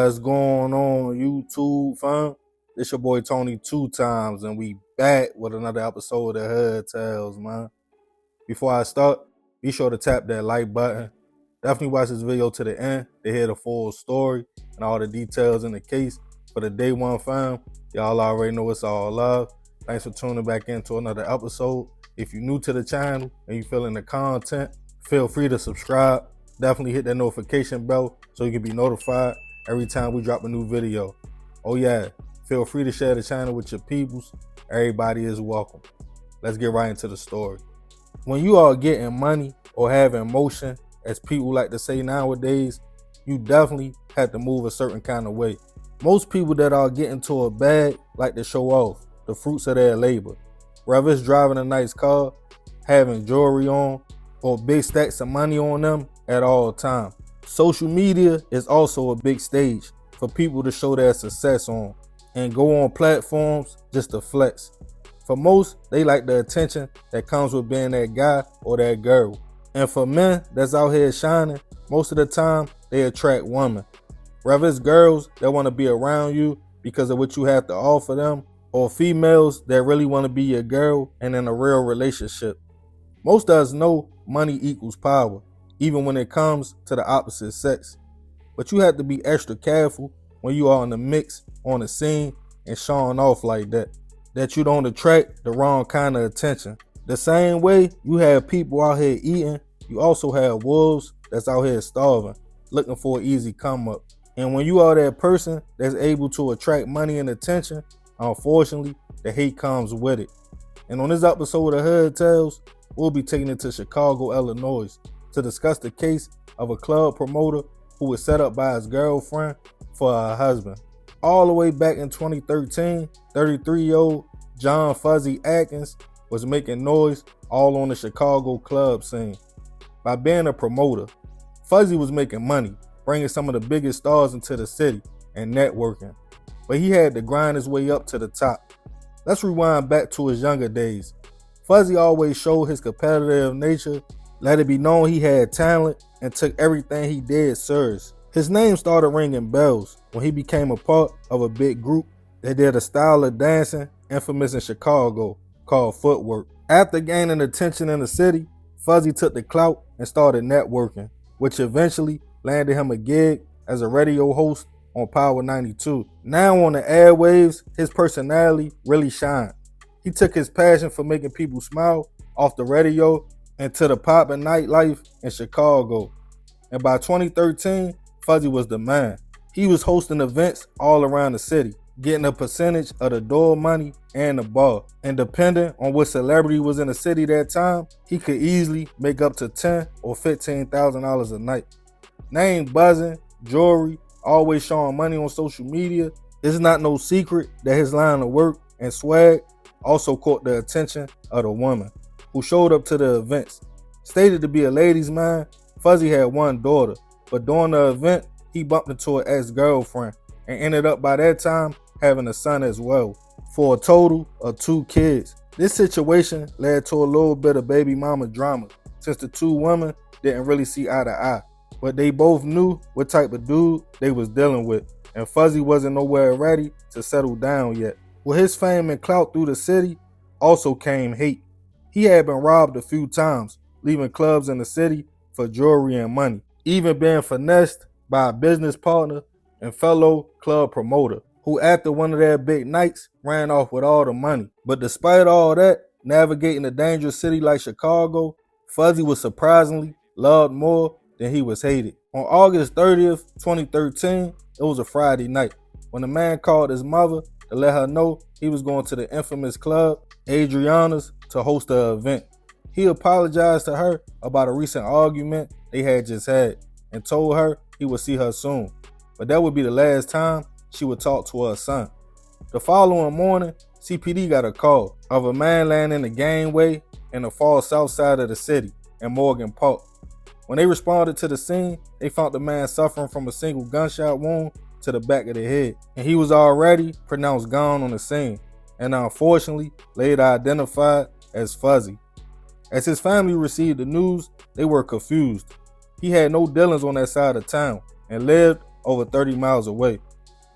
What's going on YouTube, fam? It's your boy Tony 2 times, and we back with another episode of Hood Tales, man. Before I start, be sure to tap that like button. Definitely watch this video to the end to hear the full story and all the details in the case. For the day one, fam, y'all already know it's all love. Thanks for tuning back into another episode. If you're new to the channel and you feeling the content, feel free to subscribe. Definitely hit that notification bell so you can be notified every time we drop a new video. Oh yeah, feel free to share the channel with your peoples. Everybody is welcome. Let's get right into the story. When you are getting money or having motion, as people like to say nowadays, you definitely have to move a certain kind of way. Most people that are getting to a bag like to show off the fruits of their labor. Whether it's driving a nice car, having jewelry on, or big stacks of money on them at all times. Social media is also a big stage for people to show their success on and go on platforms just to flex. For most, they like the attention that comes with being that guy or that girl. And for men that's out here shining, most of the time they attract women. Whether it's girls that want to be around you because of what you have to offer them, or females that really want to be your girl and in a real relationship. Most of us know money equals power, even when it comes to the opposite sex. But you have to be extra careful when you are in the mix, on the scene, and showing off like that you don't attract the wrong kind of attention. The same way you have people out here eating, you also have wolves that's out here starving, looking for an easy come up. And when you are that person that's able to attract money and attention, unfortunately, the hate comes with it. And on this episode of Hood Tales, we'll be taking it to Chicago, Illinois to discuss the case of a club promoter who was set up by his girlfriend for her husband. All the way back in 2013, 33-year-old John Fuzzy Atkins was making noise all on the Chicago club scene. By being a promoter, Fuzzy was making money, bringing some of the biggest stars into the city and networking. But he had to grind his way up to the top. Let's rewind back to his younger days. Fuzzy always showed his competitive nature, let it be known he had talent, and took everything he did serious. His name started ringing bells when he became a part of a big group that did a style of dancing infamous in Chicago called footwork. After gaining attention in the city, Fuzzy took the clout and started networking, which eventually landed him a gig as a radio host on Power 92. Now on the airwaves, his personality really shined. He took his passion for making people smile off the radio into the poppin' nightlife in Chicago. And by 2013, Fuzzy was the man. He was hosting events all around the city, getting a percentage of the door money and the bar. And depending on what celebrity was in the city that time, he could easily make up to $10,000 or $15,000 a night. Name buzzing, jewelry, always showing money on social media. It's not no secret that his line of work and swag also caught the attention of the woman who showed up to the events. Stated to be a ladies' man, Fuzzy had one daughter, but during the event, he bumped into an ex-girlfriend and ended up by that time having a son as well, for a total of 2 kids. This situation led to a little bit of baby mama drama, since the two women didn't really see eye to eye. But they both knew what type of dude they was dealing with, and Fuzzy wasn't nowhere ready to settle down yet. With his fame and clout through the city, also came hate. He had been robbed a few times, leaving clubs in the city for jewelry and money, even being finessed by a business partner and fellow club promoter, who after one of their big nights ran off with all the money. But despite all that, navigating a dangerous city like Chicago, Fuzzy was surprisingly loved more than he was hated. On August 30th, 2013, it was a Friday night, when the man called his mother to let her know he was going to the infamous club, Adriana's, to host the event. He apologized to her about a recent argument they had just had and told her he would see her soon, but that would be the last time she would talk to her son. The following morning, CPD got a call of a man laying in the gangway in the far south side of the city in Morgan Park. When they responded to the scene, they found the man suffering from a single gunshot wound to the back of the head, and he was already pronounced gone on the scene, and unfortunately later identified as Fuzzy. As his family received the news, they were confused. He had no dealings on that side of town and lived over 30 miles away.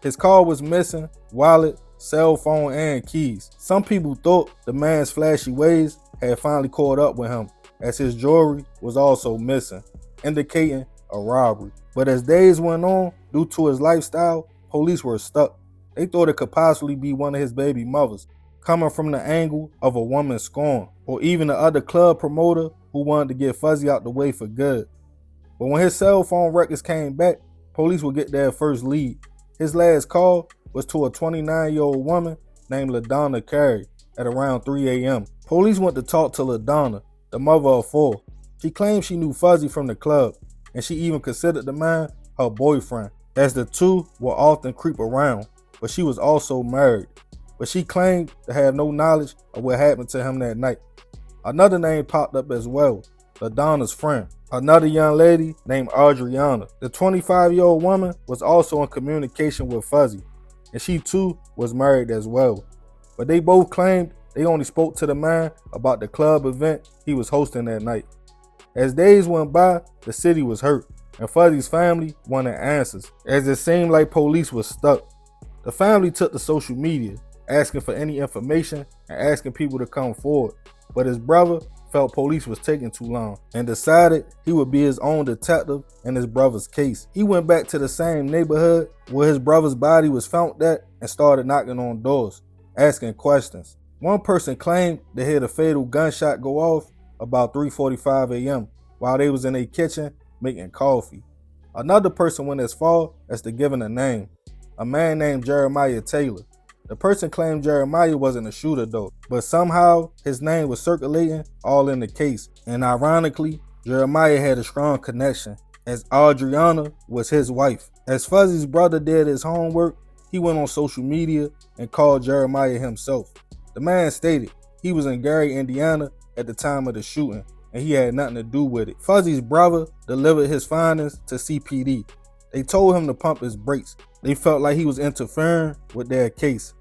His car was missing, wallet, cell phone, and keys. Some people thought the man's flashy ways had finally caught up with him, as his jewelry was also missing, indicating a robbery. But as days went on, due to his lifestyle, police were stuck. They thought it could possibly be one of his baby mothers, coming from the angle of a woman's scorn, or even the other club promoter who wanted to get Fuzzy out the way for good. But when his cell phone records came back, police would get their first lead. His last call was to a 29-year-old woman named LaDonna Carey at around 3 a.m. Police went to talk to LaDonna, the mother of 4. She claimed she knew Fuzzy from the club, and she even considered the man her boyfriend, as the two would often creep around, but she was also married. But she claimed to have no knowledge of what happened to him that night. Another name popped up as well, LaDonna's friend, another young lady named Adriana. The 25-year-old woman was also in communication with Fuzzy, and she too was married as well. But they both claimed they only spoke to the man about the club event he was hosting that night. As days went by, the city was hurt, and Fuzzy's family wanted answers, as it seemed like police was stuck. The family took to social media, asking for any information and asking people to come forward. But his brother felt police was taking too long and decided he would be his own detective in his brother's case. He went back to the same neighborhood where his brother's body was found at and started knocking on doors, asking questions. One person claimed they heard a fatal gunshot go off about 3:45 a.m. while they was in a kitchen making coffee. Another person went as far as to giving a name, a man named Jeremiah Taylor. The person claimed Jeremiah wasn't a shooter though, but somehow his name was circulating all in the case. And ironically, Jeremiah had a strong connection, as Adriana was his wife. As Fuzzy's brother did his homework, he went on social media and called Jeremiah himself. The man stated he was in Gary, Indiana at the time of the shooting, and he had nothing to do with it. Fuzzy's brother delivered his findings to CPD. They told him to pump his brakes. They felt like he was interfering with their case.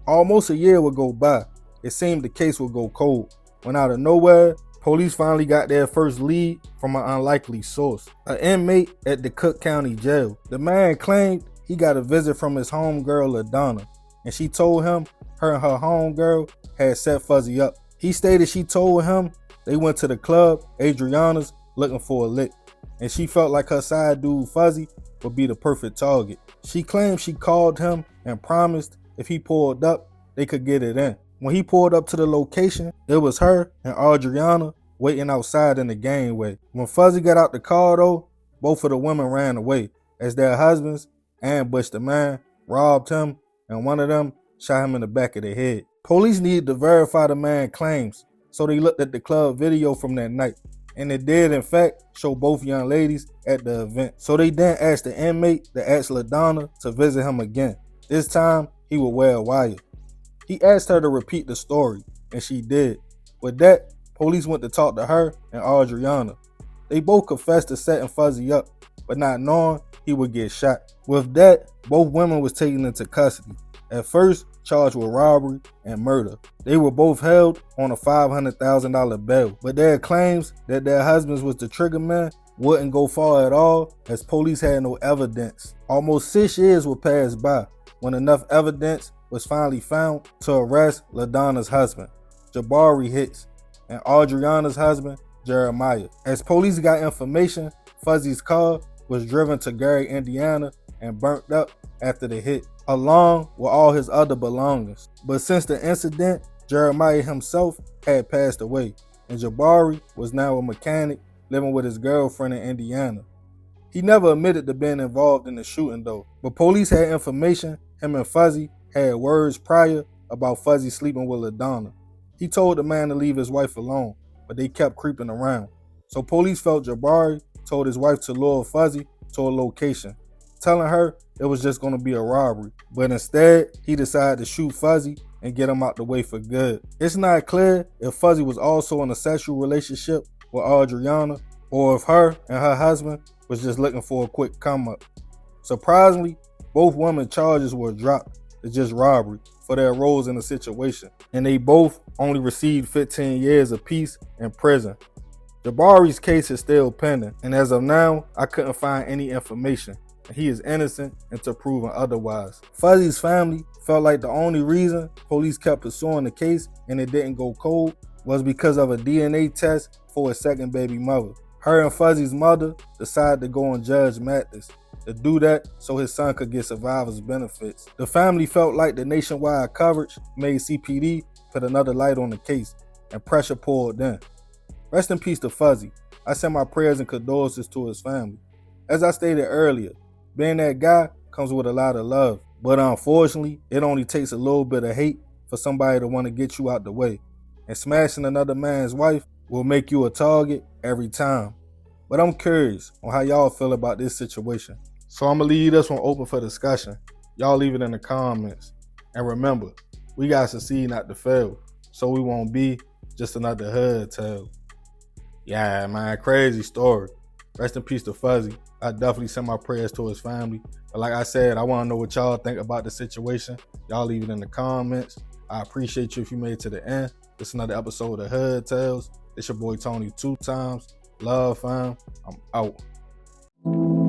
Almost a year would go by. It seemed the case would go cold, when out of nowhere, police finally got their first lead from an unlikely source, an inmate at the Cook County Jail. The man claimed he got a visit from his homegirl LaDonna, and she told him her and her homegirl had set Fuzzy up. He stated she told him they went to the club, Adriana's, looking for a lick, and she felt like her side dude Fuzzy would be the perfect target. She claimed she called him and promised if he pulled up, they could get it in. When he pulled up to the location, it was her and Adriana waiting outside in the gangway. When Fuzzy got out the car though, both of the women ran away, as their husbands ambushed the man, robbed him, and one of them shot him in the back of the head. Police needed to verify the man's claims, so they looked at the club video from that night, and it did in fact show both young ladies at the event. So they then asked the inmate to ask LaDonna to visit him again. This time, he would wear a wire. He asked her to repeat the story, and she did. With that, police went to talk to her and Adriana. They both confessed to setting Fuzzy up, but not knowing he would get shot. With that, both women was taken into custody. At first, charged with robbery and murder. They were both held on a $500,000 bail, but their claims that their husbands was the trigger man wouldn't go far at all, as police had no evidence. Almost 6 years would pass by when enough evidence was finally found to arrest LaDonna's husband, Jabari Hicks, and Adriana's husband, Jeremiah. As police got information, Fuzzy's car was driven to Gary, Indiana, and burnt up after the hit, along with all his other belongings. But since the incident, Jeremiah himself had passed away, and Jabari was now a mechanic living with his girlfriend in Indiana. He never admitted to being involved in the shooting though, but police had information him and Fuzzy had words prior about Fuzzy sleeping with LaDonna. He told the man to leave his wife alone, but they kept creeping around. So police felt Jabari told his wife to lure Fuzzy to a location, telling her it was just going to be a robbery. But instead, he decided to shoot Fuzzy and get him out the way for good. It's not clear if Fuzzy was also in a sexual relationship with Adriana, or if her and her husband was just looking for a quick come up. Surprisingly, both women's charges were dropped to just robbery for their roles in the situation, and they both only received 15 years apiece in prison. Jabari's case is still pending, and as of now, I couldn't find any information. and he is innocent until proven otherwise. Fuzzy's family felt like the only reason police kept pursuing the case and it didn't go cold was because of a DNA test for his second baby mother. Her and Fuzzy's mother decided to go on Judge Mathis to do that so his son could get survivor's benefits. The family felt like the nationwide coverage made CPD put another light on the case, and pressure poured in. Rest in peace to Fuzzy. I send my prayers and condolences to his family. As I stated earlier, being that guy comes with a lot of love, but unfortunately, it only takes a little bit of hate for somebody to want to get you out the way. And smashing another man's wife will make you a target every time. But I'm curious on how y'all feel about this situation. So I'm going to leave this one open for discussion. Y'all leave it in the comments. And remember, we got to succeed not to fail, so we won't be just another hood tale. Yeah, man, crazy story. Rest in peace to Fuzzy. I definitely send my prayers to his family. But like I said, I want to know what y'all think about the situation. Y'all leave it in the comments. I appreciate you if you made it to the end. This is another episode of Hood Tales. It's your boy Tony 2 times. Love, fam. I'm out.